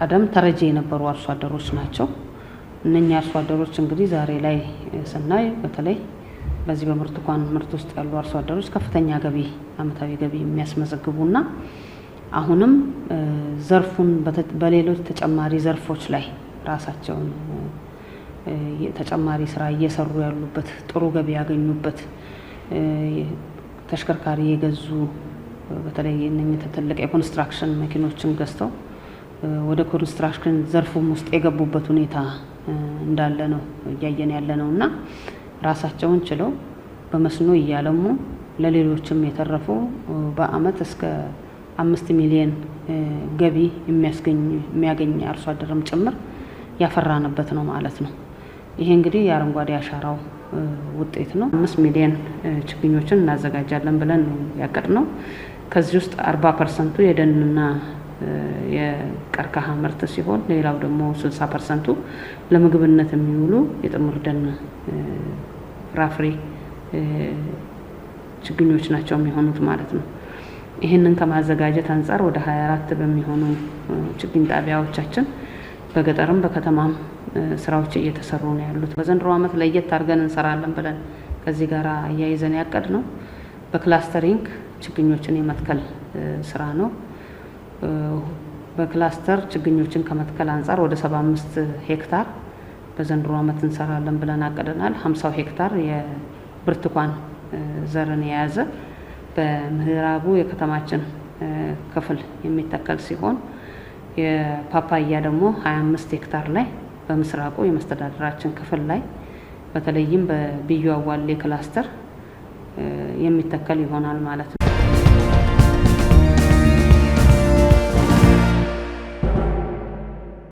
ቀደም ተረጂ የነበሩ አርሶ አደሮች ናቸው። እነኛ አርሶ አደሮች እንግዲህ ዛሬ ላይ ስናይ በተለይ በዚህ በብርቱካን ምርት ውስጥ ያሉ አርሶ አደሮች ከፍተኛ ገቢ አመታዊ ገቢ የሚያስመዘግቡና አሁንም ዘርፉን በሌሎች ተጨማሪ ዘርፎች ላይ ራሳቸውን ተጨማሪ ስራ እየሰሩ ያሉበት ጥሩ ገቢ ያገኙበት ተሽከርካሪ የገዙ በተለይ እነኚህ ትልቅ የኮንስትራክሽን መኪኖችን ገዝተው ወደ ኮንስትራክሽን ዘርፉም ውስጥ የገቡበት ሁኔታ እንዳለ ነው ያያየን ያለነውና ራሳቸውን ችለው በመስኖ እያለሙ ለሌሎችም የተረፉ በአመት እስከ 5 ሚሊዮን ገቢ የሚያገኝ አርሶ አደርም ጭምር ያፈራንበት ነው ማለት ነው። ይሄ እንግዲህ የአረንጓዴ አሻራው ውጤት ነው። 5 ሚሊዮን ችግኞችን እናዘጋጃለን ብለን ያቀድነው ከዚህ ውስጥ 40% የደንና የቀርከሃ ምርት ሲሆን ሌላው ደግሞ 60% ለምግብነት የሚውሉ የጥምር ደን ፍራፍሬ ችግኞች ናቸው የሚሆኑት ማለት ነው። ይሄንን ከማዘጋጀት አንፃር ወደ 24 በሚሆኑ ችግኝ ጣቢያዎቻችን በገጠርም በከተማም ስራዎች እየተሰሩ ነው ያሉት። በዘንድሮ አመት ለየት አድርገን እንሰራለን ብለን ከዚህ ጋር አያይዘን ያቀድነው በክላስተሪንግ ችግኞችን የመትከል ስራ ነው። በክላስተር ችግኞችን ከመትከል አንፃር ወደ 75 ሄክታር በዘንድሮ አመት እንሰራለን ብለን አቀደናል። 50 ሄክታር የብርቱካን ዘርን የያዘ በምህራቡ የከተማችን ክፍል የሚተከል ሲሆን የፓፓያ ደግሞ 25 ሄክታር ላይ በምስራቁ የመስተዳድራችን ክፍል ላይ በተለይም በቢዩ አዋሌ ክላስተር የሚተከል ይሆናል ማለት ነው።